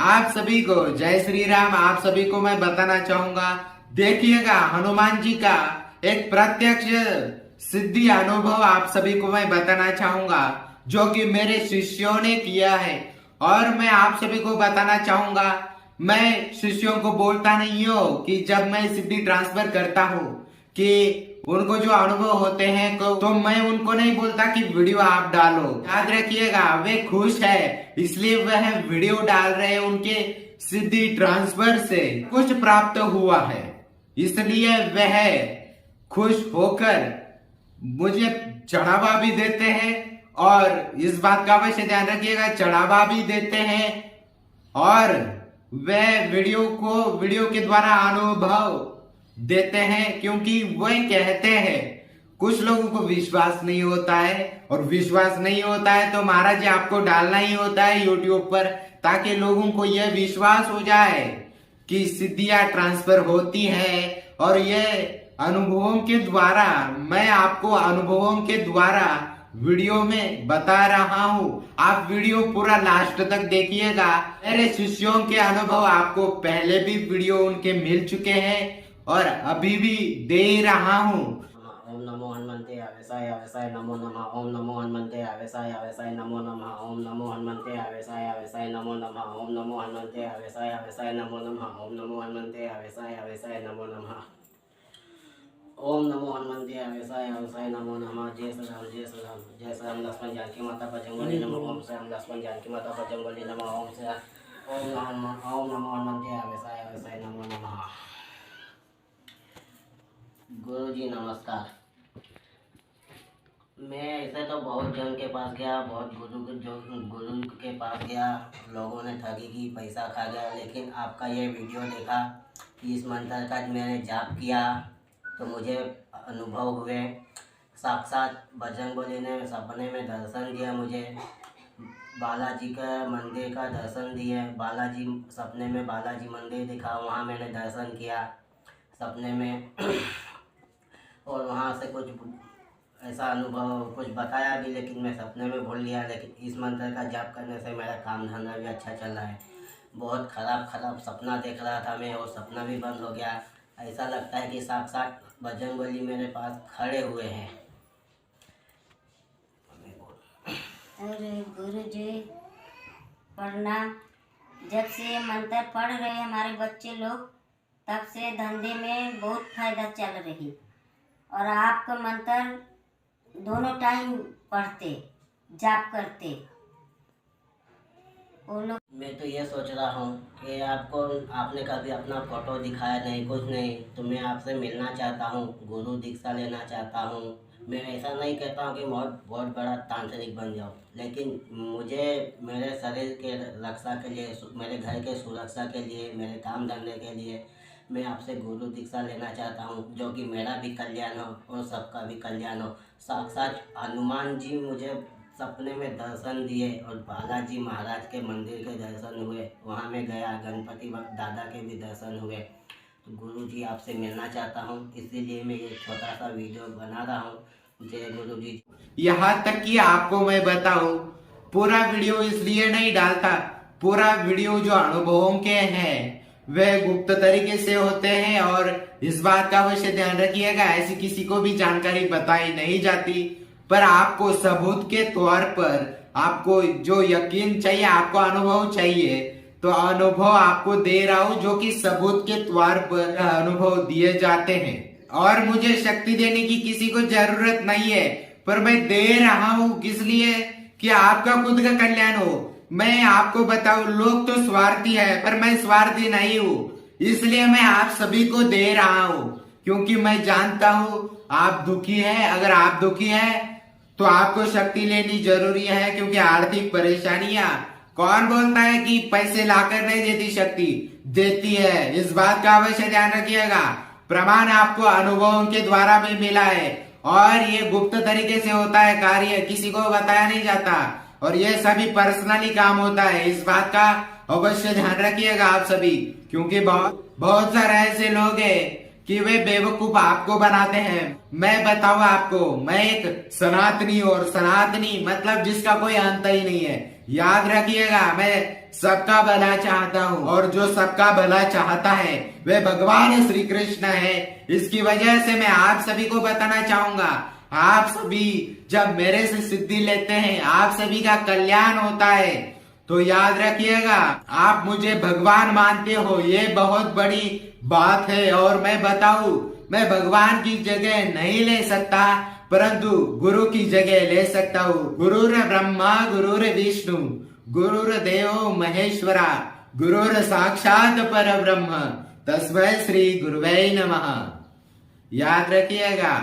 आप सभी को जय श्री राम। आप सभी को मैं बताना चाहूंगा, देखिएगा हनुमान जी का एक प्रत्यक्ष सिद्धि अनुभव आप सभी को मैं बताना चाहूंगा, जो कि मेरे शिष्यों ने किया है। और मैं आप सभी को बताना चाहूंगा, मैं शिष्यों को बोलता नहीं हूँ कि जब मैं सिद्धि ट्रांसफर करता हूँ कि उनको जो अनुभव होते हैं तो मैं उनको नहीं बोलता कि वीडियो आप डालो। याद रखिएगा, वे खुश है इसलिए वह वीडियो डाल रहे हैं। उनके सिद्धि ट्रांसफर से कुछ प्राप्त हुआ है, इसलिए वह खुश होकर मुझे चढ़ावा भी देते हैं। और इस बात का अवश्य ध्यान रखिएगा, चढ़ावा भी देते हैं और वह वीडियो के द्वारा अनुभव देते हैं, क्योंकि वह कहते हैं कुछ लोगों को विश्वास नहीं होता है, और विश्वास नहीं होता है तो महाराज जी आपको डालना ही होता है यूट्यूब पर, ताकि लोगों को यह विश्वास हो जाए कि सिद्धियां ट्रांसफर होती है। और यह अनुभवों के द्वारा, मैं आपको अनुभवों के द्वारा वीडियो में बता रहा हूँ। आप वीडियो पूरा लास्ट तक देखिएगा। मेरे शिष्यों के अनुभव आपको पहले भी वीडियो उनके मिल चुके हैं और अभी भी दे रहा हूँ। ओम नमो हनुमते आवेशाय आवेशाय नमो नमः। ओम नमो हनुमते आवेशाय आवेशाय नमो नमः। ओम नमो हनुमते आवेशाय आवेशाय नमो नमः। ओम नमो हनुमते आवेशाय आवेशाय नमो नमः। ओम नमो हनुमते आवेशाय आवेशाय नमो नमः। ओम नमो हनुमते आवेशाय आवेशाय नमो नमः। जय श्री राम जय श्री राम जय श्री राम। लक्ष्मण जानकी माता बजरंगबली नमः। ओम श्री राम लक्ष्मण जानकी माता बजरंगबली नमः। ओम नमो हनुमते आवेशाय आवेशाय नमो नमः। गुरु जी नमस्कार। मैं ऐसे तो बहुत जन के पास गया, बहुत गुरु के पास गया, लोगों ने ठगी की, पैसा खा गया, लेकिन आपका ये वीडियो देखा, इस मंत्र का मैंने जाप किया तो मुझे अनुभव हुए। साक्षात बजरंगबली ने सपने में दर्शन दिया मुझे, बालाजी का मंदिर का दर्शन दिए। बालाजी सपने में बालाजी मंदिर दिखा, वहाँ मैंने दर्शन किया सपने में और वहाँ से कुछ ऐसा अनुभव कुछ बताया भी, लेकिन मैं सपने में भूल लिया। लेकिन इस मंत्र का जाप करने से मेरा काम धंधा भी अच्छा चल रहा है। बहुत खराब सपना देख रहा था मैं, और सपना भी बंद हो गया। ऐसा लगता है कि साक्षात बजरंगबली मेरे पास खड़े हुए हैं। अरे गुरु जी प्रणाम। जब से ये मंत्र पढ़ रहे हैं हमारे बच्चे लोग, तब से धंधे में बहुत फायदा चल रही। और आपका मंत्र दोनों टाइम पढ़ते, जाप करते वो लोग। मैं तो ये सोच रहा हूँ कि आपने कभी अपना फोटो दिखाया नहीं, कुछ नहीं, तो मैं आपसे मिलना चाहता हूँ, गुरु दीक्षा लेना चाहता हूँ। मैं ऐसा नहीं कहता हूँ कि बहुत बड़ा तांत्रिक बन जाऊँ, लेकिन मुझे मेरे शरीर के रक्षा के लिए, मेरे घर के सुरक्षा के लिए, मेरे काम धंधे के लिए मैं आपसे गुरु दीक्षा लेना चाहता हूँ, जो कि मेरा भी कल्याण हो और सबका भी कल्याण हो। साक्षात हनुमान जी मुझे सपने में दर्शन दिए और बालाजी महाराज के मंदिर के दर्शन हुए, वहाँ मैं गया, गणपति दादा के भी दर्शन हुए। तो गुरु जी आपसे मिलना चाहता हूँ, इसीलिए मैं ये छोटा सा वीडियो बना रहा हूँ। जय गुरु जी। यहाँ तक कि आपको मैं बताऊं, पूरा वीडियो इसलिए नहीं डालता, पूरा वीडियो जो अनुभवों के हैं वह गुप्त तरीके से होते हैं। और इस बात का अवश्य ध्यान रखिएगा, ऐसी किसी को भी जानकारी बताई नहीं जाती, पर आपको सबूत के तौर पर आपको जो यकीन चाहिए, आपको अनुभव चाहिए, तो अनुभव आपको दे रहा हूं, जो कि सबूत के तौर पर अनुभव दिए जाते हैं। और मुझे शक्ति देने की किसी को जरूरत नहीं है, पर मैं दे रहा हूं किस लिए, कि आपका खुद का कल्याण हो। मैं आपको बताऊं, लोग तो स्वार्थी है, पर मैं स्वार्थी नहीं हूँ, इसलिए मैं आप सभी को दे रहा हूँ, क्योंकि मैं जानता हूँ आप दुखी है। अगर आप दुखी है तो आपको शक्ति लेनी जरूरी है, क्योंकि आर्थिक परेशानियां, कौन बोलता है कि पैसे लाकर नहीं देती, शक्ति देती है। इस बात का अवश्य ध्यान रखिएगा। प्रमाण आपको अनुभवों के द्वारा भी मिला है, और ये गुप्त तरीके से होता है कार्य, किसी को बताया नहीं जाता, और ये सभी पर्सनली काम होता है। इस बात का अवश्य ध्यान रखिएगा आप सभी, क्योंकि बहुत सारे ऐसे लोग हैं कि वे बेवकूफ आपको बनाते हैं। मैं बताऊं आपको, मैं एक सनातनी, और सनातनी मतलब जिसका कोई अंत ही नहीं है। याद रखिएगा, मैं सबका भला चाहता हूँ, और जो सबका भला चाहता है वे भगवान श्री कृष्ण है। इसकी वजह से मैं आप सभी को बताना चाहूंगा, आप सभी जब मेरे से सिद्धि लेते हैं, आप सभी का कल्याण होता है। तो याद रखिएगा, आप मुझे भगवान मानते हो, ये बहुत बड़ी बात है। और मैं बताऊं, मैं भगवान की जगह नहीं ले सकता, परंतु गुरु की जगह ले सकता हूँ। गुरुर ब्रह्मा गुरुर विष्णु गुरुर देवो महेश्वरा गुरुर साक्षात पर ब्रह्म तस्मै श्री गुरुवे नमः। याद रखिएगा,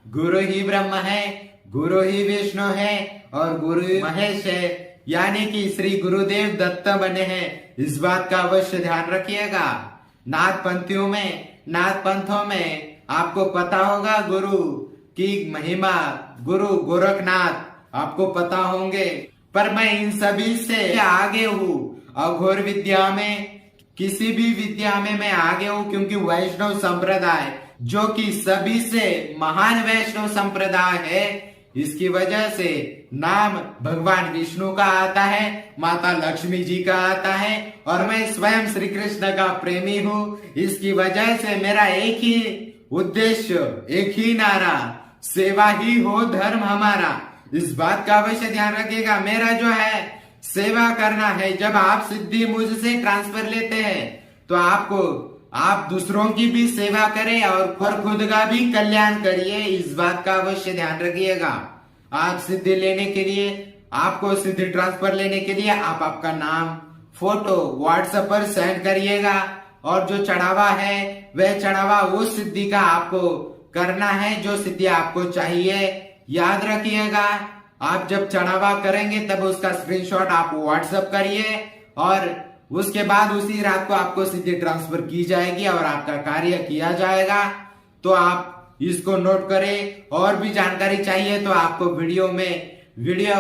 गुरु ही ब्रह्म है, गुरु ही विष्णु है, और गुरु महेश है, यानी कि श्री गुरुदेव दत्त बने हैं। इस बात का अवश्य ध्यान रखिएगा। नाथ पंथों में आपको पता होगा गुरु की महिमा, गुरु गोरखनाथ आपको पता होंगे, पर मैं इन सभी से आगे हूँ। अघोर विद्या में, किसी भी विद्या में मैं आगे हूँ, क्योंकि वैष्णव संप्रदाय जो कि सभी से महान वैष्णव संप्रदाय है, इसकी वजह से नाम भगवान विष्णु का आता है, माता लक्ष्मी जी का आता है, और मैं स्वयं श्री कृष्ण का प्रेमी हूँ। इसकी वजह से मेरा एक ही उद्देश्य, एक ही नारा, सेवा ही हो धर्म हमारा। इस बात का अवश्य ध्यान रखिएगा। मेरा जो है सेवा करना है। जब आप सिद्धि मुझसे ट्रांसफर लेते हैं तो आप दूसरों की भी सेवा करें और खुद का भी कल्याण करिए। इस बात का अवश्य ध्यान रखिएगा। आप सिद्धि लेने के लिए, आपको सिद्धि ट्रांसफर लेने के लिए आप आपका नाम, फोटो व्हाट्सएप पर सेंड करिएगा, और जो चढ़ावा है वह चढ़ावा उस सिद्धि का आपको करना है जो सिद्धि आपको चाहिए। याद रखिएगा, आप जब चढ़ावा करेंगे तब उसका स्क्रीनशॉट आप व्हाट्सएप करिए, और उसके बाद उसी रात को आपको सिद्धि ट्रांसफर की जाएगी और आपका कार्य किया जाएगा। तो आप इसको नोट करें। और भी जानकारी चाहिए तो आपको वीडियो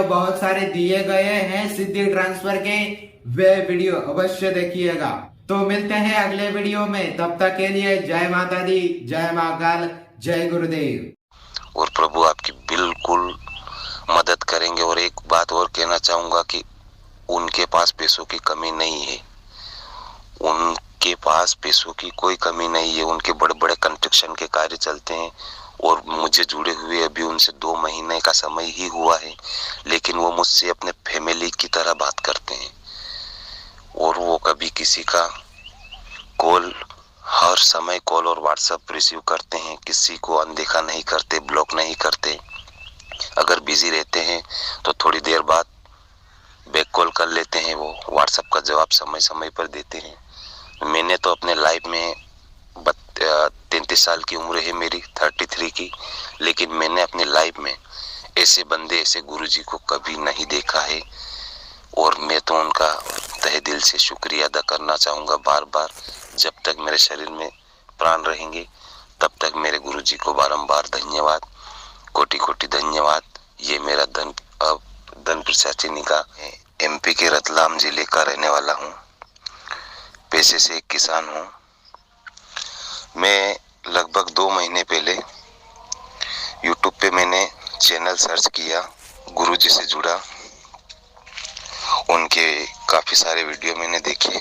बहुत सारे दिए गए हैं सिद्धि ट्रांसफर के, वे वीडियो अवश्य देखिएगा। तो मिलते हैं अगले वीडियो में, तब तक के लिए जय माता दी, जय महाकाल, जय गुरुदेव। और प्रभु आपकी बिल्कुल मदद करेंगे। और एक बात और कहना चाहूंगा कि उनके पास पैसों की कमी नहीं है, उनके पास पैसों की कोई कमी नहीं है। उनके बड़े बड़े कंस्ट्रक्शन के कार्य चलते हैं, और मुझे जुड़े हुए अभी उनसे 2 महीने का समय ही हुआ है, लेकिन वो मुझसे अपने फैमिली की तरह बात करते हैं। और वो कभी किसी का कॉल, हर समय कॉल और व्हाट्सएप रिसीव करते हैं, किसी को अनदेखा नहीं करते, ब्लॉक नहीं करते। अगर बिजी रहते हैं तो थोड़ी देर बाद बैक कॉल कर लेते हैं, वो व्हाट्सएप का जवाब समय समय पर देते हैं। मैंने तो अपने लाइफ में 33 साल की उम्र है मेरी, 33 की, लेकिन मैंने अपनी लाइफ में ऐसे बंदे, ऐसे गुरुजी को कभी नहीं देखा है। और मैं तो उनका तहे दिल से शुक्रिया अदा करना चाहूँगा बार बार। जब तक मेरे शरीर में प्राण रहेंगे तब तक मेरे गुरुजी को बारंबार धन्यवाद, कोटि कोटि धन्यवाद। ये मेरा धन प्रशाचिनी का MP के रतलाम जिले का रहने वाला हूँ, पेशे से एक किसान हूँ। मैं लगभग 2 महीने पहले YouTube पे मैंने चैनल सर्च किया, गुरुजी से जुड़ा, उनके काफी सारे वीडियो मैंने देखे।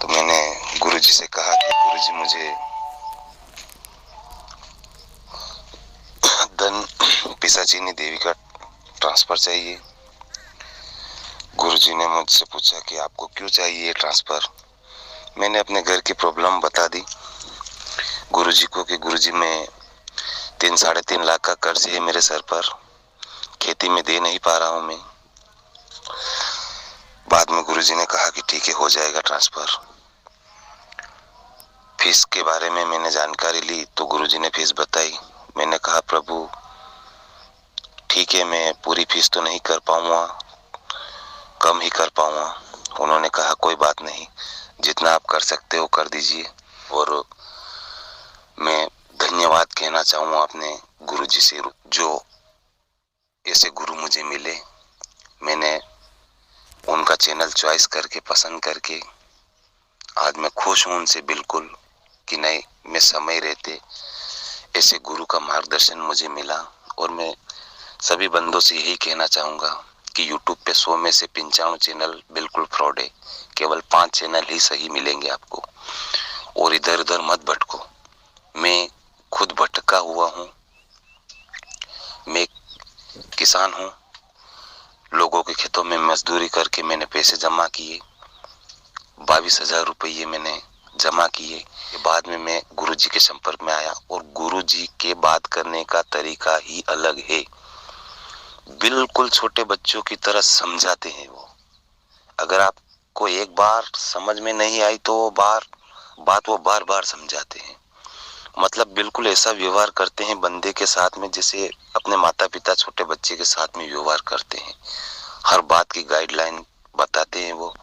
तो मैंने गुरुजी से कहा कि गुरुजी मुझे धन पिशाचिनी देवी का ट्रांसफर चाहिए। गुरुजी ने मुझसे पूछा कि आपको क्यों चाहिए ट्रांसफर। मैंने अपने घर की प्रॉब्लम बता दी गुरुजी को कि गुरुजी मैं 3-3.5 लाख का कर्ज है मेरे सर पर, खेती में दे नहीं पा रहा हूँ मैं। बाद में गुरुजी ने कहा कि ठीक है, हो जाएगा ट्रांसफर। फीस के बारे में मैंने जानकारी ली तो गुरुजी ने फीस बताई। मैंने कहा प्रभु ठीक है, मैं पूरी फीस तो नहीं कर पाऊंगा, कम ही कर पाऊंगा। उन्होंने कहा कोई बात नहीं, जितना आप कर सकते हो कर दीजिए। और मैं धन्यवाद कहना चाहूँगा अपने गुरुजी से, जो ऐसे गुरु मुझे मिले। मैंने उनका चैनल चॉइस करके, पसंद करके आज मैं खुश हूँ उनसे बिल्कुल। किनारे में समय रहते ऐसे गुरु का मार्गदर्शन मुझे मिला। और मैं सभी बंदों से यही कहना चाहूँगा कि YouTube पे 100 में से 95 चैनल बिल्कुल फ्रॉड है। केवल 5 चैनल ही सही मिलेंगे आपको, और इधर उधर मत भटको। मैं खुद भटका हुआ हूँ। मैं किसान हूँ, लोगों के खेतों में मजदूरी करके मैंने पैसे जमा किए, 22,000 रुपये मैंने जमा किए। बाद में मैं गुरुजी के संपर्क में आया, और गुरुजी के बात करने का तरीका ही अलग है। बिल्कुल छोटे बच्चों की तरह समझाते हैं वो। अगर आपको एक बार समझ में नहीं आई तो वो बार बार समझाते हैं। मतलब बिल्कुल ऐसा व्यवहार करते हैं बंदे के साथ में जैसे अपने माता पिता छोटे बच्चे के साथ में व्यवहार करते हैं। हर बात की गाइडलाइन बताते हैं वो।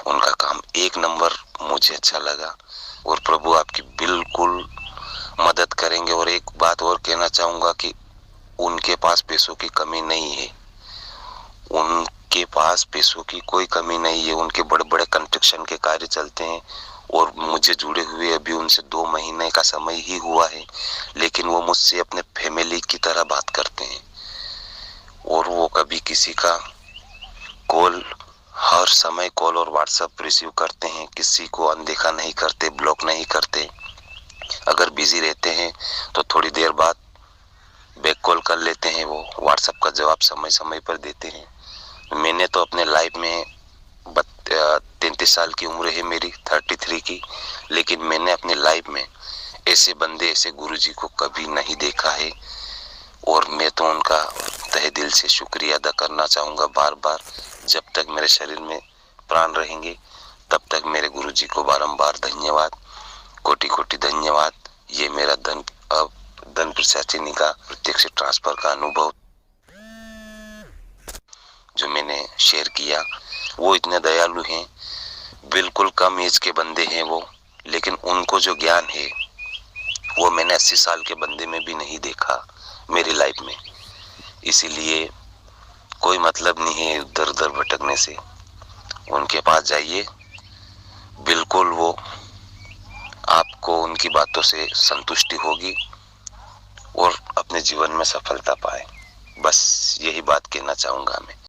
उनका काम एक नंबर मुझे अच्छा लगा, और प्रभु आपकी बिल्कुल मदद करेंगे। और एक बात और कहना चाहूँगा कि उनके पास पैसों की कमी नहीं है। उनके पास पैसों की कोई कमी नहीं है। उनके बड़े बड़े कंस्ट्रक्शन के कार्य चलते हैं, और मुझे जुड़े हुए अभी उनसे 2 महीने का समय ही हुआ है, लेकिन वो मुझसे अपने फैमिली की तरह बात करते हैं। और वो कभी किसी का कॉल, हर समय कॉल और व्हाट्सएप रिसीव करते हैं। किसी को अनदेखा नहीं करते, ब्लॉक नहीं करते। अगर बिजी रहते हैं तो थोड़ी देर बाद बैक कॉल कर लेते हैं। वो व्हाट्सएप का जवाब समय समय पर देते हैं। मैंने तो अपने लाइफ में 33 साल की उम्र है मेरी, 33 की, लेकिन मैंने अपनी लाइफ में ऐसे बंदे, ऐसे गुरुजी को कभी नहीं देखा है। और मैं तो उनका तहे दिल से शुक्रिया अदा करना चाहूँगा बार बार। जब तक मेरे शरीर में प्राण रहेंगे तब तक मेरे गुरुजी को बारंबार धन्यवाद, कोटि कोटि धन्यवाद। ये मेरा धन प्रशासनी का प्रत्यक्ष ट्रांसफर का अनुभव जो मैंने शेयर किया। वो इतने दयालु हैं, बिल्कुल कम एज के बंदे हैं वो, लेकिन उनको जो ज्ञान है वो मैंने 80 साल के बंदे में भी नहीं देखा मेरी लाइफ में। इसीलिए कोई मतलब नहीं है इधर उधर भटकने से। उनके पास जाइए, बिल्कुल वो आपको उनकी बातों से संतुष्टि होगी और अपने जीवन में सफलता पाए। बस यही बात कहना चाहूँगा मैं।